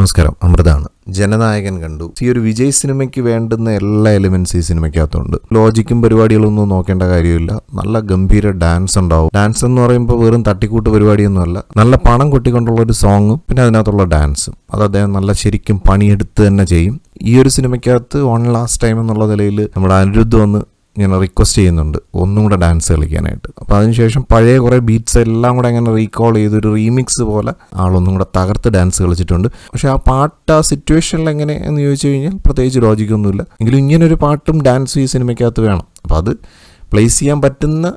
നമസ്കാരം, അമൃതാണ്. ജനനായകൻ കണ്ടു. ഈ ഒരു വിജയ് സിനിമയ്ക്ക് വേണ്ടുന്ന എല്ലാ എലിമെന്റ്സ് ഈ സിനിമയ്ക്കകത്തുണ്ട്. ലോജിക്കും പരിപാടികളൊന്നും നോക്കേണ്ട കാര്യമില്ല. നല്ല ഗംഭീര ഡാൻസ് ഉണ്ടാവും. ഡാൻസ് എന്ന് പറയുമ്പോൾ വെറും തട്ടിക്കൂട്ട് പരിപാടിയൊന്നുമല്ല. നല്ല പണം കൊട്ടിക്കൊണ്ടുള്ള ഒരു സോങ്ങും പിന്നെ അതിനകത്തുള്ള ഡാൻസും അത് അദ്ദേഹം നല്ല ശരിക്കും പണിയെടുത്ത് തന്നെ ചെയ്യും. ഈ ഒരു സിനിമയ്ക്കകത്ത് വൺ ലാസ്റ്റ് ടൈം എന്നുള്ള നിലയിൽ നമ്മുടെ അനിരുദ്ധ് വന്ന് ഞാൻ റിക്വസ്റ്റ് ചെയ്യുന്നുണ്ട് ഒന്നും കൂടെ ഡാൻസ് കളിക്കാനായിട്ട്. അപ്പോൾ അതിനുശേഷം പഴയ കുറേ ബീറ്റ്സ് എല്ലാം കൂടെ അങ്ങനെ റീകോൾ ചെയ്തൊരു റീമിക്സ് പോലെ ആളൊന്നും കൂടെ തകർത്ത് ഡാൻസ് കളിച്ചിട്ടുണ്ട്. പക്ഷേ ആ പാട്ട് ആ സിറ്റുവേഷനിൽ എങ്ങനെ എന്ന് ചോദിച്ചു കഴിഞ്ഞാൽ പ്രത്യേകിച്ച് ലോജിക്കൊന്നുമില്ല. എങ്കിലും ഇങ്ങനൊരു പാട്ടും ഡാൻസും ഈ സിനിമയ്ക്കകത്ത് വേണം. അപ്പോൾ അത് പ്ലേസ് ചെയ്യാൻ പറ്റുന്ന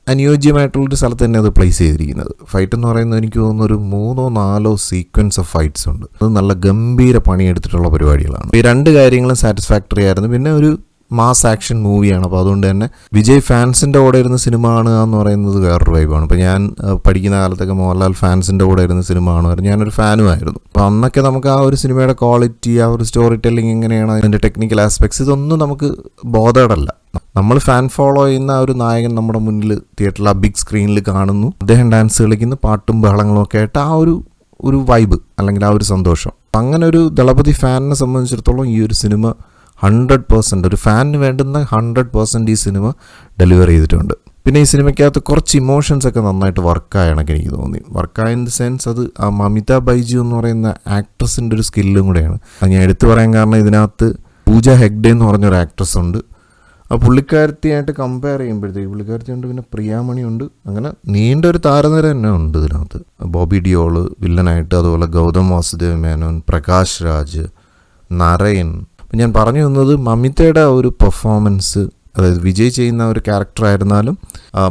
അനുയോജ്യമായിട്ടുള്ളൊരു സ്ഥലത്ത് തന്നെ അത് പ്ലേസ് ചെയ്തിരിക്കുന്നത്. ഫൈറ്റ് എന്ന് പറയുന്നത് എനിക്ക് തോന്നുന്നു ഒരു 3-4 സീക്വൻസ് ഓഫ് ഫൈറ്റ്സ് ഉണ്ട്. അത് നല്ല ഗംഭീര പണിയെടുത്തിട്ടുള്ള പരിപാടികളാണ്. ഈ രണ്ട് കാര്യങ്ങളും സാറ്റിസ്ഫാക്ടറി ആയിരുന്നു. പിന്നെ ഒരു മാസ് ആക്ഷൻ മൂവിയാണ്. അപ്പോൾ അതുകൊണ്ട് തന്നെ വിജയ് ഫാൻസിൻ്റെ കൂടെ ഇരുന്ന സിനിമ കാണുക എന്ന് പറയുന്നത് വേറൊരു വൈബാണ്. ഇപ്പോൾ ഞാൻ പഠിക്കുന്ന കാലത്തൊക്കെ മോഹൻലാൽ ഫാൻസിൻ്റെ കൂടെ ഇരുന്ന സിനിമ കാണുമായിരുന്നു. ഞാനൊരു ഫാനുമായിരുന്നു. അപ്പോൾ അന്നൊക്കെ നമുക്ക് ആ ഒരു സിനിമയുടെ ക്വാളിറ്റി, ആ ഒരു സ്റ്റോറി ടെല്ലിംഗ് എങ്ങനെയാണ്, അതിൻ്റെ ടെക്നിക്കൽ ആസ്പെക്ട്സ്, ഇതൊന്നും നമുക്ക് ബോധേഡല്ല. നമ്മൾ ഫാൻ ഫോളോ ചെയ്യുന്ന ആ ഒരു നായകൻ നമ്മുടെ മുന്നിൽ തിയേറ്ററിൽ ആ ബിഗ് സ്ക്രീനിൽ കാണുന്നു, അദ്ദേഹം ഡാൻസ് കളിക്കുന്നു, പാട്ടും ബഹളങ്ങളും ഒക്കെ ആയിട്ട് ആ ഒരു വൈബ് അല്ലെങ്കിൽ ആ ഒരു സന്തോഷം. അങ്ങനെ ഒരു ദളപതി ഫാനിനെ സംബന്ധിച്ചിടത്തോളം ഈ ഒരു സിനിമ 100% ഒരു ഫാനിന് വേണ്ടുന്ന 100% ഈ സിനിമ ഡെലിവർ ചെയ്തിട്ടുണ്ട്. പിന്നെ ഈ സിനിമയ്ക്കകത്ത് കുറച്ച് ഇമോഷൻസ് ഒക്കെ നന്നായിട്ട് വർക്കായണക്ക് എനിക്ക് തോന്നി. വർക്കായ ഇൻ ദി സെൻസ് അത് ആ മമിത ബൈജു എന്ന് പറയുന്ന ആക്ട്രസിൻ്റെ ഒരു സ്കില്ലും കൂടെയാണ്. അത് ഞാൻ എടുത്തു പറയാൻ കാരണം ഇതിനകത്ത് പൂജ ഹെഗ്ഡെ എന്ന് പറഞ്ഞൊരു ആക്ട്രസ് ഉണ്ട്. ആ പുള്ളിക്കാരത്തിയായിട്ട് കമ്പയർ ചെയ്യുമ്പോഴത്തേക്ക് പുള്ളിക്കാരത്തിയുണ്ട്, പിന്നെ പ്രിയാമണിയുണ്ട്, അങ്ങനെ നീണ്ടൊരു താരനിര തന്നെ ഉണ്ട് ഇതിനകത്ത്. ബോബി ഡിയോള് വില്ലനായിട്ട്, അതുപോലെ ഗൗതം വാസുദേവ് മേനോൻ, പ്രകാശ് രാജ്, നരയൻ. അപ്പം ഞാൻ പറഞ്ഞു തന്നത് മമിതയുടെ ഒരു പെർഫോമൻസ്, അതായത് വിജയ് ചെയ്യുന്ന ഒരു ക്യാരക്ടറായിരുന്നാലും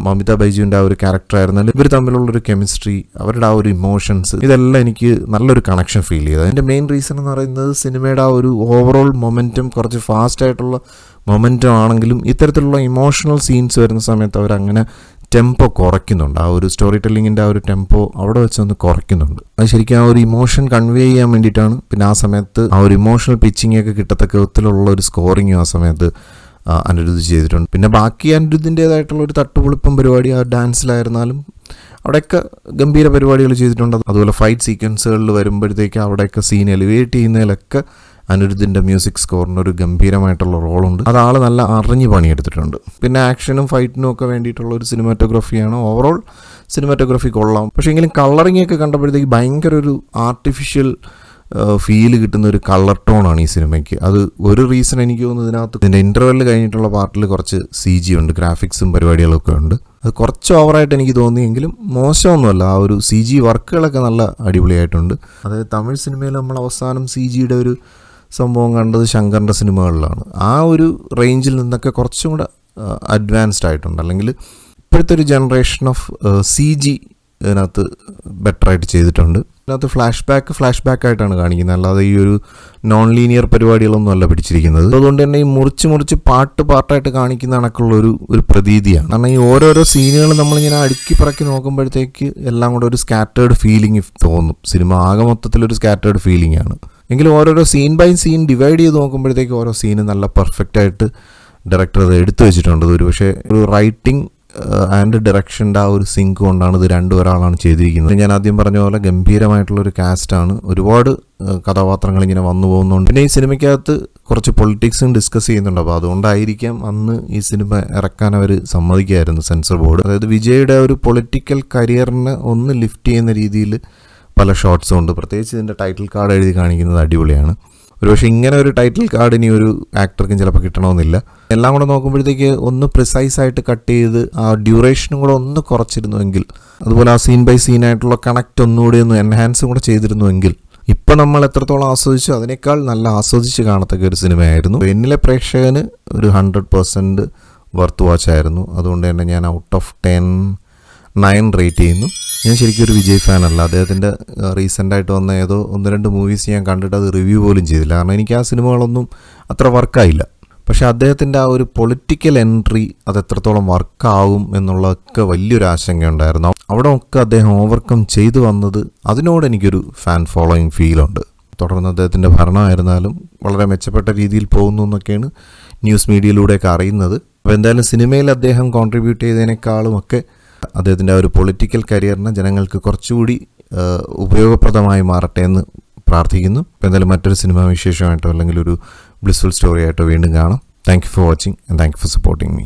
മമിത ബൈജുവിൻ്റെ ആ ഒരു ക്യാരക്ടറായിരുന്നാലും ഇവർ തമ്മിലുള്ളൊരു കെമിസ്ട്രി, അവരുടെ ആ ഒരു ഇമോഷൻസ്, ഇതെല്ലാം എനിക്ക് നല്ലൊരു കണക്ഷൻ ഫീൽ ചെയ്തത്. അതിൻ്റെ മെയിൻ റീസൺ എന്ന് പറയുന്നത് സിനിമയുടെ ആ ഒരു ഓവറോൾ മൊമെൻറ്റം കുറച്ച് ഫാസ്റ്റായിട്ടുള്ള മൊമെൻറ്റം ആണെങ്കിലും ഇത്തരത്തിലുള്ള ഇമോഷണൽ സീൻസ് വരുന്ന സമയത്ത് അവരങ്ങനെ ടെമ്പോ കുറയ്ക്കുന്നുണ്ട്. ആ ഒരു സ്റ്റോറി ടെല്ലിങ്ങിൻ്റെ ആ ഒരു ടെമ്പോ അവിടെ വെച്ചൊന്ന് കുറയ്ക്കുന്നുണ്ട്. അത് ശരിക്കും ആ ഒരു ഇമോഷൻ കൺവേ ചെയ്യാൻ വേണ്ടിയിട്ടാണ്. പിന്നെ ആ സമയത്ത് ആ ഒരു ഇമോഷണൽ പിച്ചിങ് ഒക്കെ കിട്ടത്തക്ക വിധത്തിലുള്ള ഒരു സ്കോറിങ്ങും ആ സമയത്ത് അനിരുദ്ധ് ചെയ്തിട്ടുണ്ട്. പിന്നെ ബാക്കി അനിരുദ്ധിൻ്റേതായിട്ടുള്ള ഒരു തട്ടുപൊളിപ്പം പരിപാടി ആ ഡാൻസിലായിരുന്നാലും അവിടെയൊക്കെ ഗംഭീര പരിപാടികൾ ചെയ്തിട്ടുണ്ട്. അതുപോലെ ഫൈറ്റ് സീക്വൻസുകളിൽ വരുമ്പോഴത്തേക്ക് അവിടെയൊക്കെ സീൻ എലിവേറ്റ് ചെയ്യുന്നതിലൊക്കെ അനിരുദ്ധിൻ്റെ മ്യൂസിക് സ്കോറിന് ഒരു ഗംഭീരമായിട്ടുള്ള റോളുണ്ട്. അതാൾ നല്ല അറിഞ്ഞ് പണിയെടുത്തിട്ടുണ്ട്. പിന്നെ ആക്ഷനും ഫൈറ്റിനും ഒക്കെ വേണ്ടിയിട്ടുള്ള ഒരു സിനിമാറ്റോഗ്രാഫിയാണ്. ഓവറോൾ സിനിമാറ്റോഗ്രാഫി കൊള്ളാം. പക്ഷേ എങ്കിലും കളറിംഗ് ഒക്കെ കണ്ടപ്പോഴത്തേക്ക് ഭയങ്കര ഒരു ആർട്ടിഫിഷ്യൽ ഫീല് കിട്ടുന്ന ഒരു കളർ ടോണാണ് ഈ സിനിമയ്ക്ക്. അത് ഒരു റീസൺ എനിക്ക് തോന്നുന്നു ഇതിനകത്ത് ഇതിൻ്റെ ഇൻ്റർവെല്ലിൽ കഴിഞ്ഞിട്ടുള്ള പാർട്ടിൽ കുറച്ച് CG ഉണ്ട്, ഗ്രാഫിക്സും പരിപാടികളൊക്കെ ഉണ്ട്. അത് കുറച്ച് ഓവറായിട്ട് എനിക്ക് തോന്നിയെങ്കിലും മോശമൊന്നുമല്ല. ആ ഒരു CG വർക്കുകളൊക്കെ നല്ല അടിപൊളിയായിട്ടുണ്ട്. അതായത് തമിഴ് സിനിമയിൽ നമ്മൾ അവസാനം CGയുടെ ഒരു സംഭവം കണ്ടത് ശങ്കറിൻ്റെ സിനിമകളിലാണ്. ആ ഒരു റേഞ്ചിൽ നിന്നൊക്കെ കുറച്ചും കൂടെ അഡ്വാൻസ്ഡ് ആയിട്ടുണ്ട്. അല്ലെങ്കിൽ ഇപ്പോഴത്തെ ഒരു ജനറേഷൻ ഓഫ് CG ഇതിനകത്ത് ബെറ്ററായിട്ട് ചെയ്തിട്ടുണ്ട്. ഇതിനകത്ത് ഫ്ലാഷ് ബാക്ക് ആയിട്ടാണ് കാണിക്കുന്നത്, അല്ലാതെ ഈ ഒരു നോൺ ലീനിയർ പരിപാടികളൊന്നും അല്ല പിടിച്ചിരിക്കുന്നത്. അതുകൊണ്ട് തന്നെ ഈ മുറിച്ച് പാട്ടായിട്ട് കാണിക്കുന്ന കണക്കുള്ള ഒരു പ്രതീതിയാണ്. കാരണം ഈ ഓരോരോ സീനുകൾ നമ്മളിങ്ങനെ അടുക്കി പറക്കി നോക്കുമ്പോഴത്തേക്ക് എല്ലാം കൂടെ ഒരു സ്കാറ്റേർഡ് ഫീലിംഗ് തോന്നും. സിനിമ ആകെ മൊത്തത്തിലൊരു സ്കാറ്റേർഡ് ഫീലിംഗ് ആണ്. എങ്കിലും ഓരോരോ സീൻ ബൈ സീൻ ഡിവൈഡ് ചെയ്ത് നോക്കുമ്പോഴത്തേക്ക് ഓരോ സീന് നല്ല പെർഫെക്റ്റ് ആയിട്ട് ഡയറക്ടർ അത് എടുത്തു വെച്ചിട്ടുണ്ട്. ഒരു പക്ഷേ ഒരു റൈറ്റിംഗ് ആൻഡ് ഡയറക്ഷൻ്റെ ആ ഒരു സിങ്ക് കൊണ്ടാണ് ഇത് ഒരാളാണ് ചെയ്തിരിക്കുന്നത്. ഞാൻ ആദ്യം പറഞ്ഞ പോലെ ഗംഭീരമായിട്ടുള്ളൊരു കാസ്റ്റാണ്. ഒരുപാട് കഥാപാത്രങ്ങൾ ഇങ്ങനെ വന്നു പോകുന്നുണ്ട്. പിന്നെ ഈ സിനിമയ്ക്കകത്ത് കുറച്ച് പൊളിറ്റിക്സും ഡിസ്കസ് ചെയ്യുന്നുണ്ട്. അപ്പോൾ അതുകൊണ്ടായിരിക്കാം അന്ന് ഈ സിനിമ ഇറക്കാൻ അവർ സമ്മതിക്കായിരുന്നു സെൻസർ ബോർഡ്. അതായത് വിജയുടെ ഒരു പൊളിറ്റിക്കൽ കരിയറിനെ ഒന്ന് ലിഫ്റ്റ് ചെയ്യുന്ന രീതിയിൽ പല ഷോട്ട്സും ഉണ്ട്. പ്രത്യേകിച്ച് ഇതിൻ്റെ ടൈറ്റിൽ കാർഡ് എഴുതി കാണിക്കുന്നത് അടിപൊളിയാണ്. ഒരുപക്ഷെ ഇങ്ങനെ ഒരു ടൈറ്റിൽ കാർഡ് ഇനി ഒരു ആക്ടർക്കും ചിലപ്പോൾ കിട്ടണമെന്നില്ല. എല്ലാം കൂടെ നോക്കുമ്പോഴത്തേക്ക് ഒന്ന് പ്രിസൈസായിട്ട് കട്ട് ചെയ്ത് ആ ഡ്യൂറേഷനും കൂടെ ഒന്ന് കുറച്ചിരുന്നുവെങ്കിൽ, അതുപോലെ ആ സീൻ ബൈ സീനായിട്ടുള്ള കണക്റ്റ് ഒന്നുകൂടി ഒന്ന് എൻഹാൻസും കൂടെ ചെയ്തിരുന്നുവെങ്കിൽ ഇപ്പം നമ്മൾ എത്രത്തോളം ആസ്വദിച്ചു അതിനേക്കാൾ നല്ല ആസ്വദിച്ച് കാണത്തക്ക ഒരു സിനിമയായിരുന്നു. എന്നിലെ പ്രേക്ഷകന് ഒരു 100% വർത്ത് വാച്ച് ആയിരുന്നു. അതുകൊണ്ട് തന്നെ ഞാൻ ഔട്ട് ഓഫ് 10 9 റേറ്റ് ചെയ്യുന്നു. ഞാൻ ശരിക്കും ഒരു വിജയ് ഫാനല്ല. അദ്ദേഹത്തിൻ്റെ റീസെൻ്റായിട്ട് വന്ന ഏതോ 1-2 മൂവീസ് ഞാൻ കണ്ടിട്ട് അത് റിവ്യൂ പോലും ചെയ്തില്ല. കാരണം എനിക്ക് ആ സിനിമകളൊന്നും അത്ര വർക്കായില്ല. പക്ഷേ അദ്ദേഹത്തിൻ്റെ ആ ഒരു പൊളിറ്റിക്കൽ എൻട്രി അത് എത്രത്തോളം വർക്കാവും എന്നുള്ളതൊക്കെ വലിയൊരു ആശങ്കയുണ്ടായിരുന്നു. അവിടെ ഒക്കെ അദ്ദേഹം ഓവർകം ചെയ്തു വന്നത്, അതിനോട് എനിക്കൊരു ഫാൻ ഫോളോയിങ് ഫീലുണ്ട്. തുടർന്ന് അദ്ദേഹത്തിൻ്റെ ഭരണമായിരുന്നാലും വളരെ മെച്ചപ്പെട്ട രീതിയിൽ പോകുന്നു എന്നൊക്കെയാണ് ന്യൂസ് മീഡിയയിലൂടെയൊക്കെ അറിയുന്നത്. അപ്പോൾ എന്തായാലും സിനിമയിൽ അദ്ദേഹം കോൺട്രിബ്യൂട്ട് ചെയ്തതിനേക്കാളും ഒക്കെ അദ്ദേഹത്തിൻ്റെ ആ ഒരു പൊളിറ്റിക്കൽ കരിയറിനെ ജനങ്ങൾക്ക് കുറച്ചുകൂടി ഉപയോഗപ്രദമായി മാറട്ടെ എന്ന് പ്രാർത്ഥിക്കുന്നു. അപ്പോൾ എന്തായാലും മറ്റൊരു സിനിമാ വിശേഷമായിട്ടോ അല്ലെങ്കിൽ ഒരു ബ്ലിസ്ഫുൾ സ്റ്റോറി ആയിട്ടോ വീണ്ടും കാണാം. Thank you for watching and thank you for supporting me.